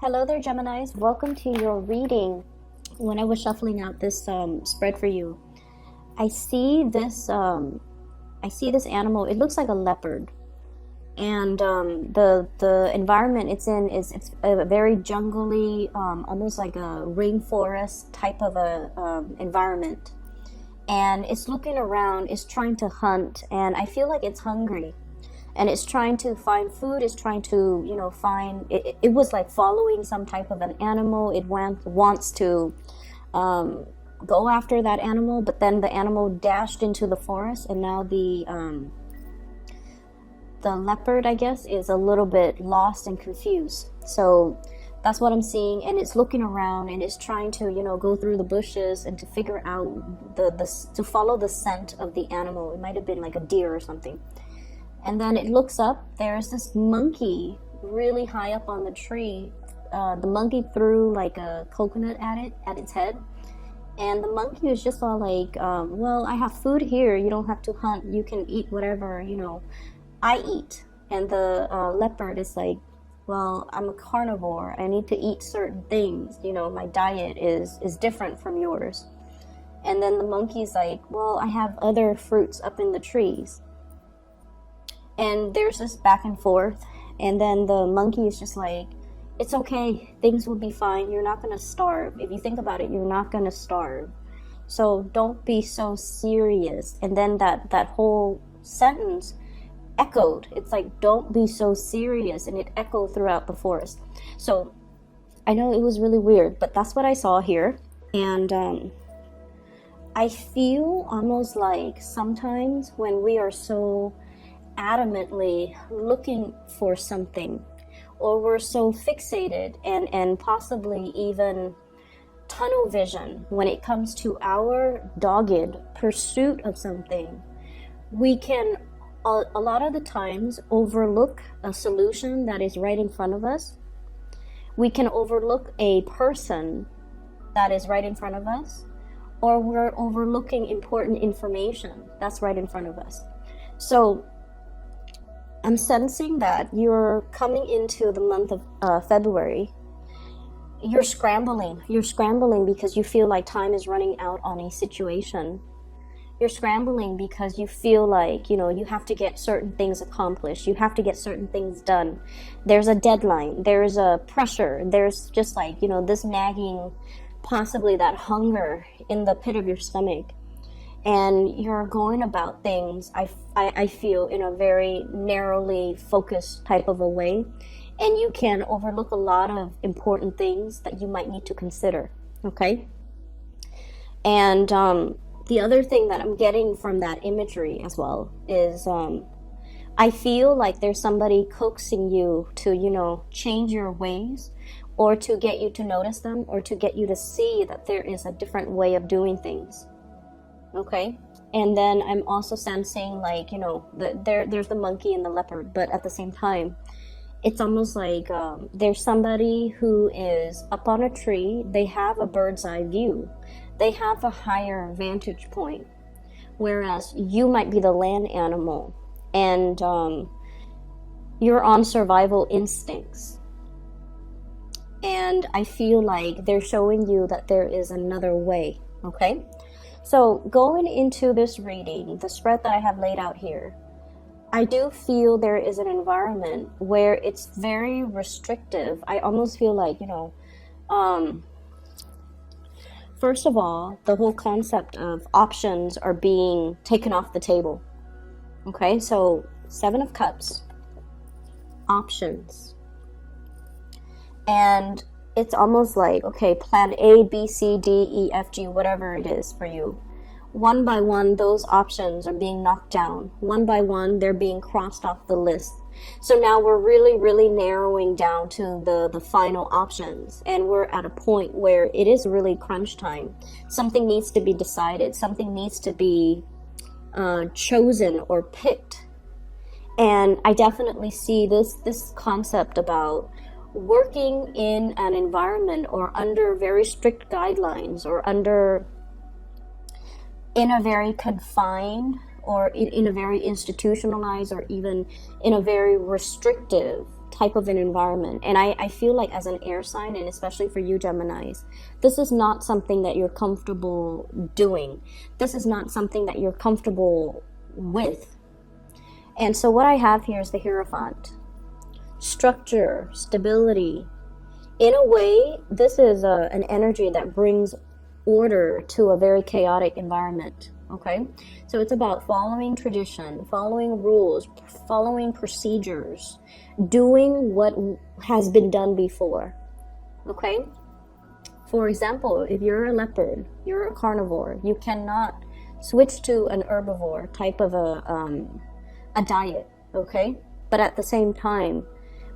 Hello there, Geminis. Welcome to your reading. When I was shuffling out this spread for you, I see this animal. It looks like a leopard, and the environment it's in it's a very jungly, almost like a rainforest type of a environment. And it's looking around. It's trying to hunt, and I feel like it's hungry. And it's trying to find food. It's trying to, find. It was like following some type of an animal. It wants to go after that animal, but then the animal dashed into the forest, and now the leopard, I guess, is a little bit lost and confused. So that's what I'm seeing, and it's looking around and it's trying to, go through the bushes and to figure out to follow the scent of the animal. It might have been like a deer or something. And then it looks up. There's this monkey really high up on the tree. The monkey threw like a coconut at its head. And the monkey is just all like, well, I have food here. You don't have to hunt. You can eat whatever, I eat. And the leopard is like, well, I'm a carnivore. I need to eat certain things. My diet is different from yours. And then the monkey's like, well, I have other fruits up in the trees. And there's this back and forth, and then the monkey is just like, it's okay, things will be fine, you're not going to starve. If you think about it, you're not going to starve. So don't be so serious. And then that whole sentence echoed. It's like, don't be so serious, and it echoed throughout the forest. So I know it was really weird, but that's what I saw here. And I feel almost like sometimes when we are so adamantly looking for something, or we're so fixated and possibly even tunnel vision when it comes to our dogged pursuit of something, we can a lot of the times overlook a solution that is right in front of us. We can overlook a person that is right in front of us, or we're overlooking important information that's right in front of us. So I'm sensing that you're coming into the month of February. You're scrambling. You're scrambling because you feel like time is running out on a situation. You're scrambling because you feel like, you have to get certain things accomplished. You have to get certain things done. There's a deadline. There's a pressure. There's just like, this nagging, possibly that hunger in the pit of your stomach. And you're going about things, I feel, in a very narrowly focused type of a way. And you can overlook a lot of important things that you might need to consider, okay? And the other thing that I'm getting from that imagery as well is I feel like there's somebody coaxing you to, change your ways, or to get you to notice them, or to get you to see that there is a different way of doing things. Okay, and then I'm also sensing like, there's the monkey and the leopard, but at the same time, it's almost like there's somebody who is up on a tree. They have a bird's eye view. They have a higher vantage point, whereas you might be the land animal, and you're on survival instincts. And I feel like they're showing you that there is another way, okay? So going into this reading, the spread that I have laid out here, I do feel there is an environment where it's very restrictive. I almost feel like, first of all, the whole concept of options are being taken off the table. Okay, so 7 of Cups, options. And it's almost like, okay, plan A, B, C, D, E, F, G, whatever it is for you. One by one, those options are being knocked down. One by one, they're being crossed off the list. So now we're really, really narrowing down to the final options. And we're at a point where it is really crunch time. Something needs to be decided. Something needs to be chosen or picked. And I definitely see this concept about working in an environment or under very strict guidelines, or in a very confined, or in a very institutionalized, or even in a very restrictive type of an environment. And I feel like as an air sign, and especially for you Geminis, this is not something that you're comfortable doing. This is not something that you're comfortable with. And so what I have here is the Hierophant. Structure, stability. In a way, this is an energy that brings order to a very chaotic environment. Okay, so it's about following tradition, following rules, following procedures, doing what has been done before. Okay, for example, if you're a leopard, you're a carnivore, you cannot switch to an herbivore type of a diet. Okay, but at the same time,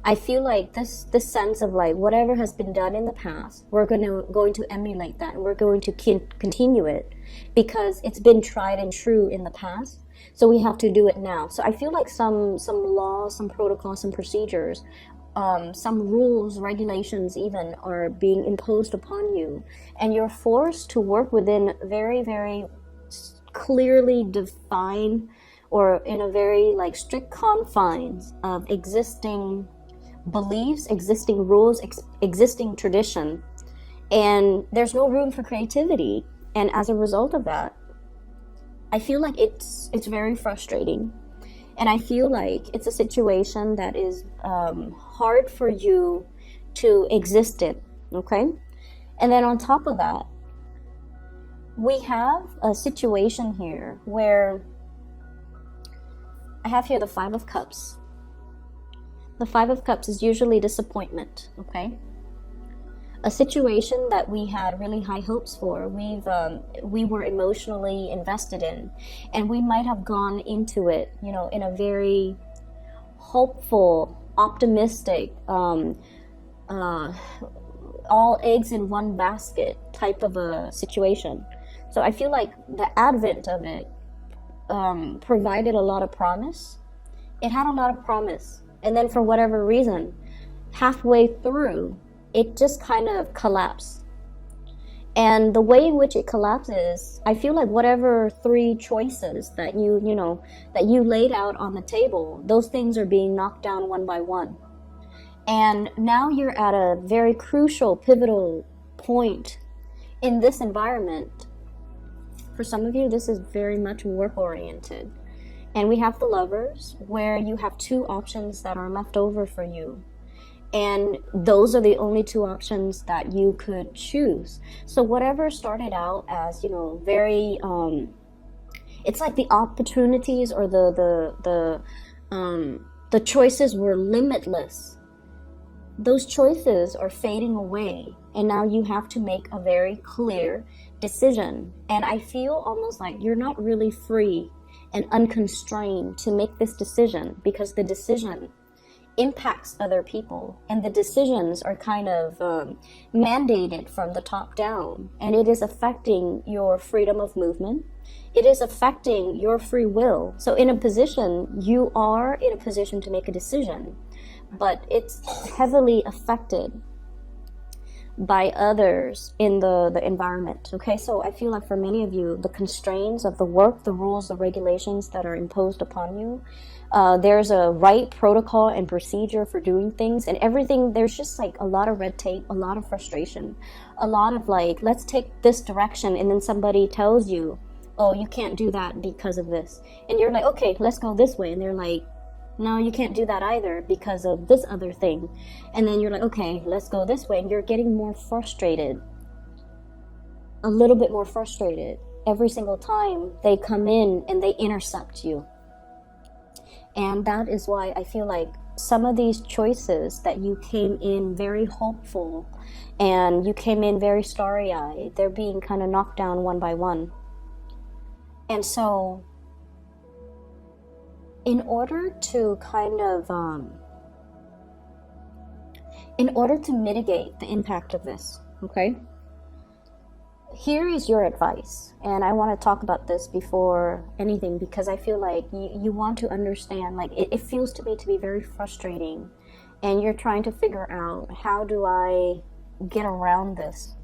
I feel like this sense of like whatever has been done in the past, we're going to emulate that, and we're going to continue it because it's been tried and true in the past. So we have to do it now. So I feel like some laws, some protocols, some procedures, some rules, regulations even are being imposed upon you, and you're forced to work within very, very clearly defined or in a very like strict confines of existing beliefs, existing rules, existing tradition, and there's no room for creativity. And as a result of that, I feel like it's very frustrating, and I feel like it's a situation that is hard for you to exist in. Okay, and then on top of that, we have a situation here where I have here the Five of Cups. The Five of Cups is usually disappointment, okay? A situation that we had really high hopes for, we were emotionally invested in, and we might have gone into it, you know, in a very hopeful, optimistic, all eggs in one basket type of a situation. So I feel like the advent of it provided a lot of promise. It had a lot of promise. And then for whatever reason, halfway through, it just kind of collapsed. And the way in which it collapses, I feel like whatever three choices that that you laid out on the table, those things are being knocked down one by one. And now you're at a very crucial, pivotal point in this environment. For some of you, this is very much work-oriented. And we have the Lovers, where you have two options that are left over for you. And those are the only two options that you could choose. So whatever started out as, very, it's like the opportunities or the choices were limitless. Those choices are fading away, and now you have to make a very clear decision. And I feel almost like you're not really free and unconstrained to make this decision, because the decision impacts other people, and the decisions are kind of mandated from the top down, and it is affecting your freedom of movement. It is affecting your free will. So you are in a position to make a decision, but it's heavily affected by others in the environment. Okay, so I feel like for many of you, the constraints of the work, the rules, the regulations that are imposed upon you, there's a right protocol and procedure for doing things, and everything, there's just like a lot of red tape, a lot of frustration, a lot of like, let's take this direction, and then somebody tells you, oh, you can't do that because of this, and you're like, okay, let's go this way, and they're like, no, you can't do that either because of this other thing. And then you're like, okay, let's go this way. And you're getting more frustrated, a little bit more frustrated every single time they come in and they intercept you. And that is why I feel like some of these choices that you came in very hopeful and you came in very starry-eyed, they're being kind of knocked down one by one. And so in order to mitigate the impact of this, okay, here is your advice. And I want to talk about this before anything, because I feel like you want to understand, like it feels to me to be very frustrating, and you're trying to figure out, how do I get around this?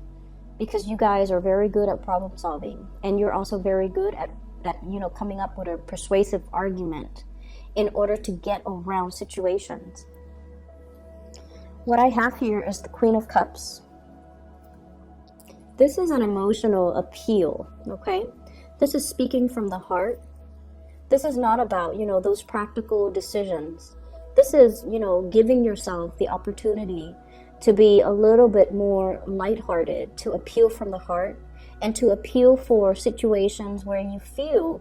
Because you guys are very good at problem solving, and you're also very good at coming up with a persuasive argument in order to get around situations. what I have here is the Queen of Cups. This is an emotional appeal, okay? This is speaking from the heart. This is not about, those practical decisions. This is, giving yourself the opportunity to be a little bit more lighthearted, to appeal from the heart, and to appeal for situations where you feel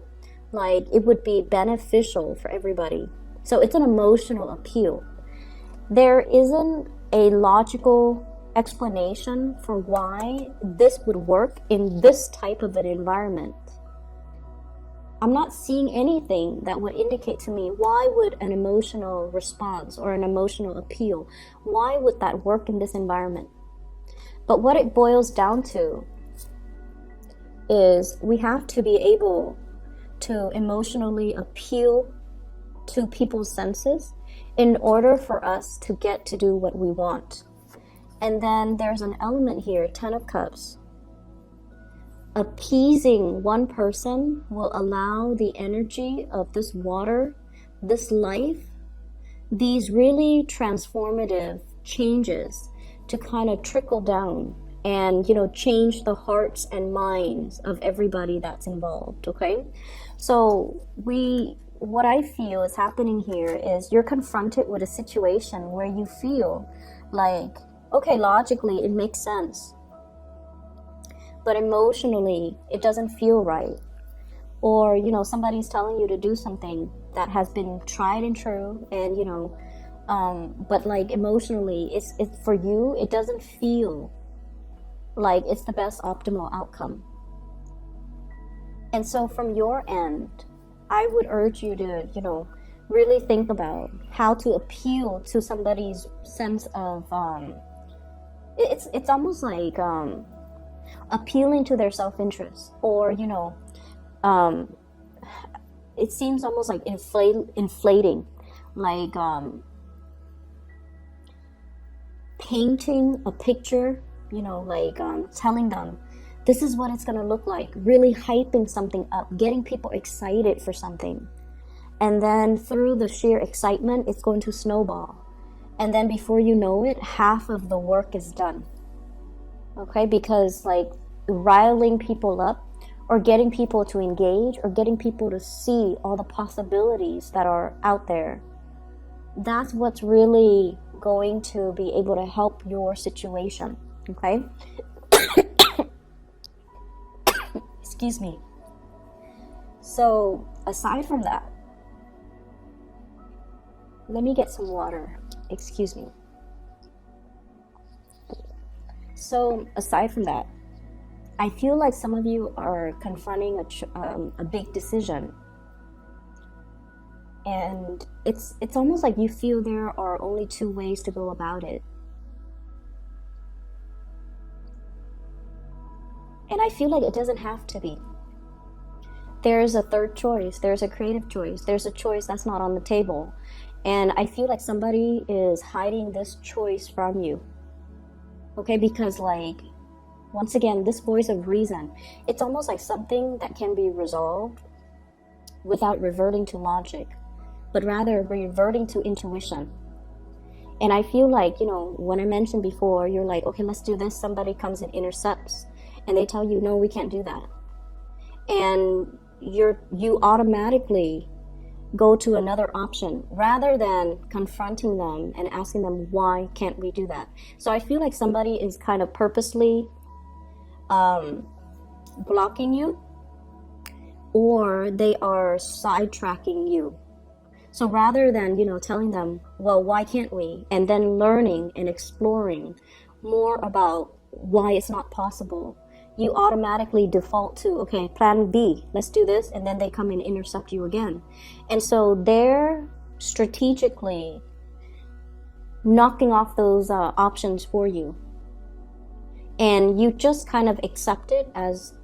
like it would be beneficial for everybody. So it's an emotional appeal. There isn't a logical explanation for why this would work in this type of an environment. I'm not seeing anything that would indicate to me why would an emotional response or an emotional appeal, why would that work in this environment? But what it boils down to is we have to be able to emotionally appeal to people's senses in order for us to get to do what we want. And then there's an element here, 10 of Cups. Appeasing one person will allow the energy of this water, this life, these really transformative changes to kind of trickle down and, change the hearts and minds of everybody that's involved, okay? So what I feel is happening here is you're confronted with a situation where you feel like, okay, logically it makes sense, but emotionally it doesn't feel right. Or, somebody's telling you to do something that has been tried and true, and, but like emotionally, it's for you, it doesn't feel like it's the best optimal outcome. And so from your end, I would urge you to, really think about how to appeal to somebody's sense of, it's almost like appealing to their self-interest, or, it seems almost like inflating, like painting a picture, telling them this is what it's going to look like, really hyping something up, getting people excited for something. And then through the sheer excitement, it's going to snowball. And then before you know it, half of the work is done. Okay, because like riling people up, or getting people to engage, or getting people to see all the possibilities that are out there, that's what's really going to be able to help your situation. Okay? Excuse me. So aside from that, let me get some water. Excuse me. So aside from that, I feel like some of you are confronting a big decision, and it's almost like you feel there are only two ways to go about it. And I feel like it doesn't have to be. There's a third choice. There's a creative choice. There's a choice that's not on the table. And I feel like somebody is hiding this choice from you. Okay, because like, once again, this voice of reason, it's almost like something that can be resolved without reverting to logic, but rather reverting to intuition. And I feel like, when I mentioned before, you're like, okay, let's do this. Somebody comes and intercepts, and they tell you, no, we can't do that. And you automatically go to another option rather than confronting them and asking them, why can't we do that? So I feel like somebody is kind of purposely blocking you, or they are sidetracking you. So rather than, telling them, well, why can't we? And then learning and exploring more about why it's not possible, you automatically default to, okay, plan B, let's do this. And then they come and intercept you again. And so they're strategically knocking off those options for you. And you just kind of accept it as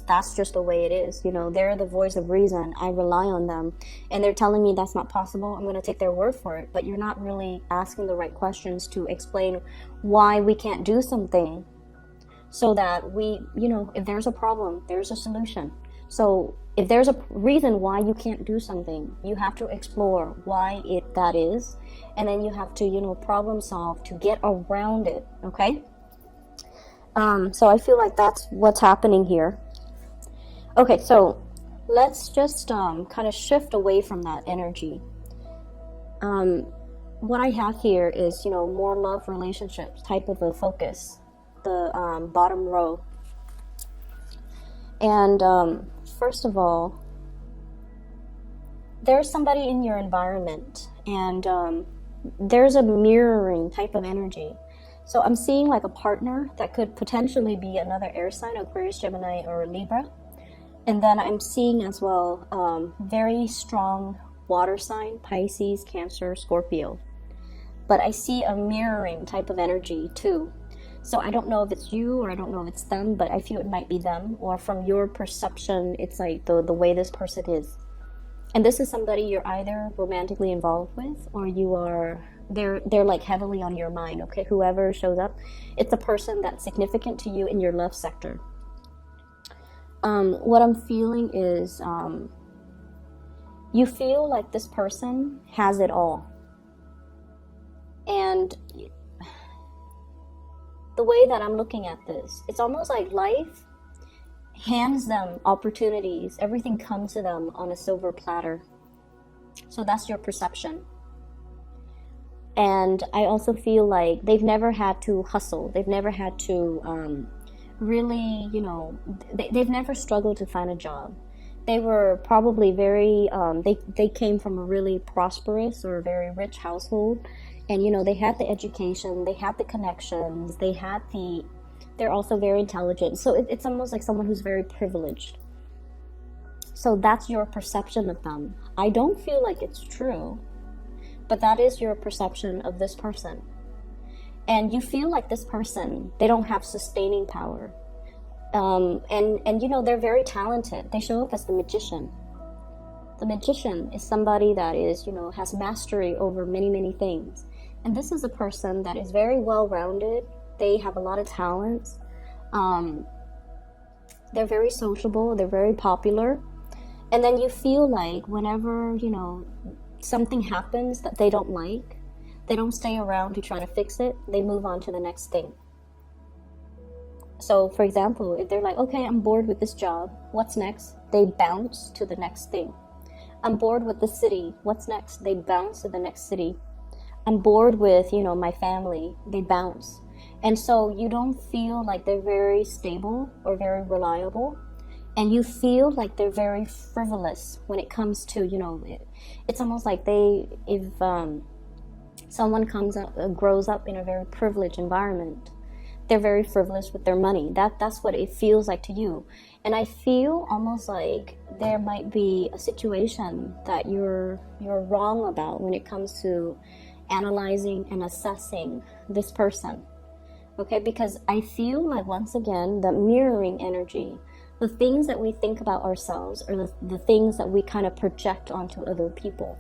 that's just the way it is. They're the voice of reason. I rely on them. And they're telling me that's not possible. I'm going to take their word for it. But you're not really asking the right questions to explain why we can't do something, so that we, if there's a problem, there's a solution. So if there's a reason why you can't do something, you have to explore why that is, and then you have to, you know, problem solve to get around it. Okay. So I feel like that's what's happening here. Okay, so let's just kind of shift away from that energy. What I have here is, you know, more love relationships type of a focus, the bottom row. And first of all, there's somebody in your environment, and there's a mirroring type of energy. So I'm seeing like a partner that could potentially be another air sign, Aquarius, Gemini, or Libra. And then I'm seeing as well very strong water sign, Pisces, Cancer, Scorpio. But I see a mirroring type of energy too. So I don't know if it's you, or I don't know if it's them, but I feel it might be them, or from your perception, it's like the way this person is. And this is somebody you're either romantically involved with, or you are, they're like heavily on your mind, okay? Whoever shows up, it's a person that's significant to you in your love sector. What I'm feeling is you feel like this person has it all. And the way that I'm looking at this, it's almost like life hands them opportunities. Everything comes to them on a silver platter. So that's your perception. And I also feel like they've never had to hustle. They've never had to really, you know, they've never struggled to find a job. They were probably very, they came from a really prosperous or very rich household. And, you know, they had the education, they had the connections, they're also very intelligent. So it's almost like someone who's very privileged. So that's your perception of them. I don't feel like it's true, but that is your perception of this person. And you feel like this person, they don't have sustaining power. And you know, they're very talented. They show up as the magician. The magician is somebody that is, you know, has mastery over many, many things. And this is a person that is very well-rounded. They have a lot of talents. They're very sociable. They're very popular. And then you feel like whenever, you know, something happens that they don't like, they don't stay around to try to fix it. They move on to the next thing. So, for example, if they're like, okay, I'm bored with this job. What's next? They bounce to the next thing. I'm bored with the city. What's next? They bounce to the next city. I'm bored with, you know, my family. They bounce. And so you don't feel like they're very stable or very reliable. And you feel like they're very frivolous when it comes to, you know, it's almost like if someone grows up in a very privileged environment, they're very frivolous with their money. That's what it feels like to you. And I feel almost like there might be a situation that you're wrong about when it comes to analyzing and assessing this person. Okay, because I feel like, once again, the mirroring energy, the things that we think about ourselves are the things that we kind of project onto other people.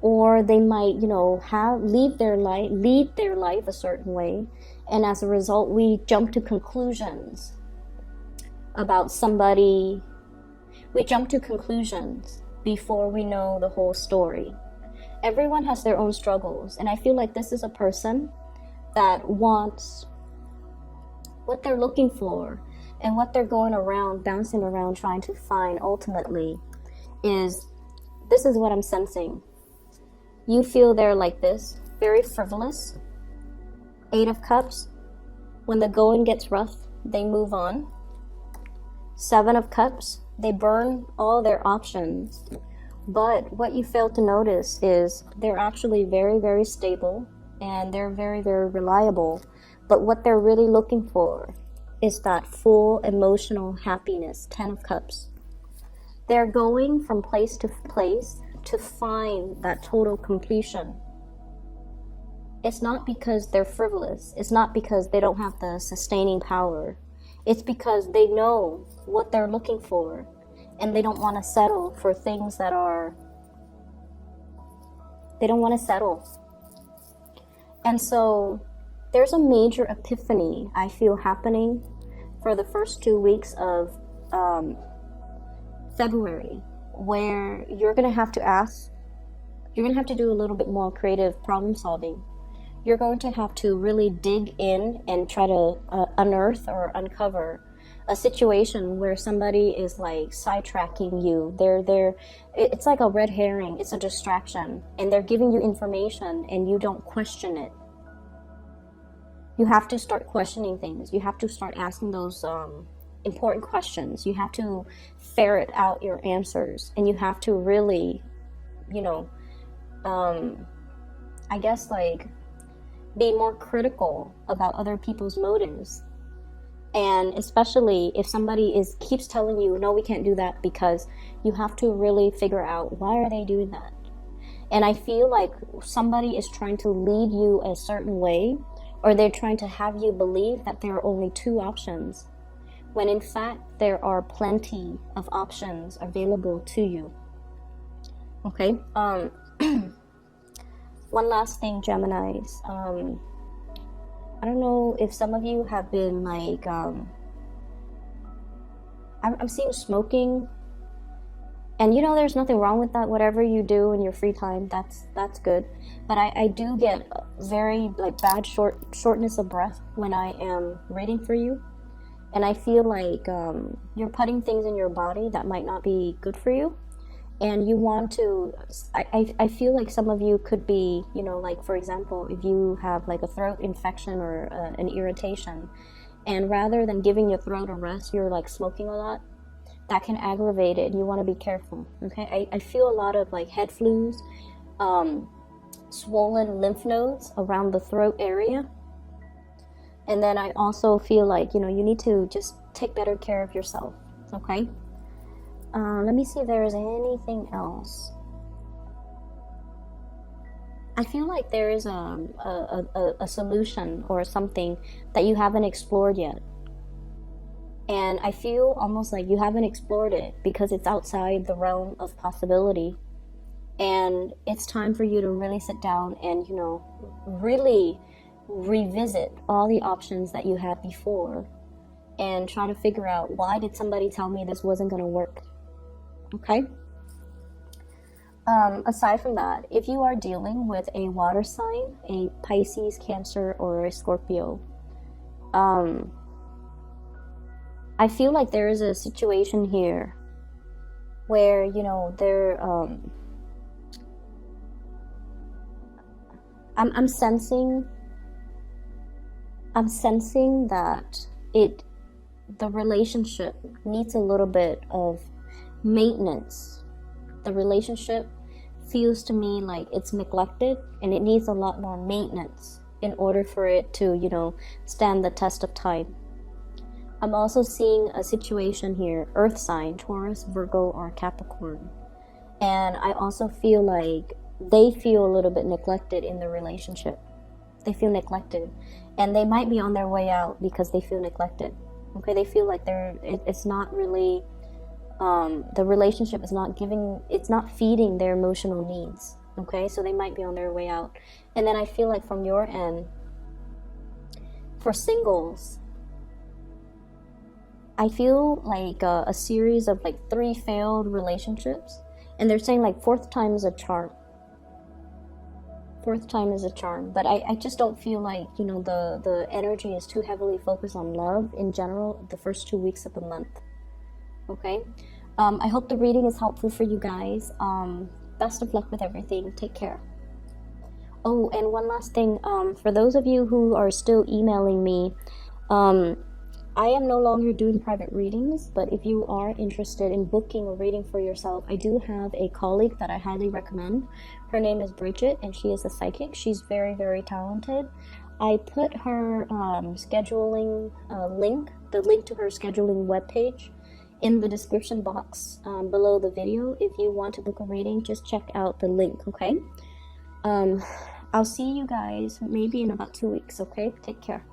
Or they might, you know, lead their life a certain way, and as a result, we jump to conclusions about somebody. We jump to conclusions before we know the whole story. Everyone has their own struggles, and I feel like this is a person that wants what they're looking for, and what they're bouncing around trying to find ultimately is, this is what I'm sensing. You feel they're like this, very frivolous. 8 of Cups. When the going gets rough, they move on. 7 of Cups. They burn all their options. But what you fail to notice is they're actually very, very stable, and they're very, very reliable. But what they're really looking for is that full emotional happiness. 10 of Cups. They're going from place to place to find that total completion. It's not because they're frivolous. It's not because they don't have the sustaining power. It's because they know what they're looking for, and they don't want to settle for things that are... They don't want to settle. And so there's a major epiphany I feel happening for the first 2 weeks of February, where you're going to have to do a little bit more creative problem solving. You're going to have to really dig in and try to unearth or uncover a situation where somebody is like sidetracking you. It's like a red herring. It's a distraction, and they're giving you information and you don't question it. You have to start questioning things. You have to start asking those important questions. You have to ferret out your answers, and you have to really, I guess, like, be more critical about other people's motives. And especially if somebody keeps telling you, no, we can't do that, because you have to really figure out, why are they doing that? And I feel like somebody is trying to lead you a certain way, or they're trying to have you believe that there are only two options, when in fact there are plenty of options available to you. Okay? One last thing, Geminis. I don't know if some of you have been like, I'm seeing smoking, and there's nothing wrong with that. Whatever you do in your free time, that's good. But I do get very like bad shortness of breath when I am reading for you, and I feel like you're putting things in your body that might not be good for you. And you want to, I feel like some of you could be, like, for example, if you have like a throat infection or an irritation, and rather than giving your throat a rest, you're like smoking a lot, that can aggravate it, and you want to be careful. Okay, I feel a lot of like head flus, swollen lymph nodes around the throat area. And then I also feel like, you need to just take better care of yourself. Okay. Let me see if there is anything else. I feel like there is a solution or something that you haven't explored yet. And I feel almost like you haven't explored it because it's outside the realm of possibility. And it's time for you to really sit down and, really revisit all the options that you had before and try to figure out, why did somebody tell me this wasn't going to work? Okay. Aside from that, if you are dealing with a water sign, a Pisces, Cancer, or a Scorpio, I feel like there is a situation here where, I'm sensing that the relationship needs a little bit of maintenance. The relationship feels to me like it's neglected, and it needs a lot more maintenance in order for it to, stand the test of time. I'm also seeing a situation here, earth sign, Taurus, Virgo, or Capricorn. And I also feel like they feel a little bit neglected in the relationship. They feel neglected, and they might be on their way out because they feel neglected. Okay, they feel like it's not really, the relationship is not feeding their emotional needs. Okay, so they might be on their way out. And then I feel like from your end, for singles, I feel like a series of like 3 failed relationships, and they're saying like 4th time is a charm. 4th time is a charm, but I just don't feel like, the energy is too heavily focused on love in general the first 2 weeks of the month. Okay, I hope the reading is helpful for you guys. Best of luck with everything. Take care. Oh, and one last thing, for those of you who are still emailing me, I am no longer doing private readings, but if you are interested in booking a reading for yourself, I do have a colleague that I highly recommend. Her name is Bridget, and she is a psychic. She's very, very talented. I put her scheduling link, the link to her scheduling webpage, in the description box below the video. If you want to book a reading, just check out the link, okay? I'll see you guys maybe in about 2 weeks, okay? Take care.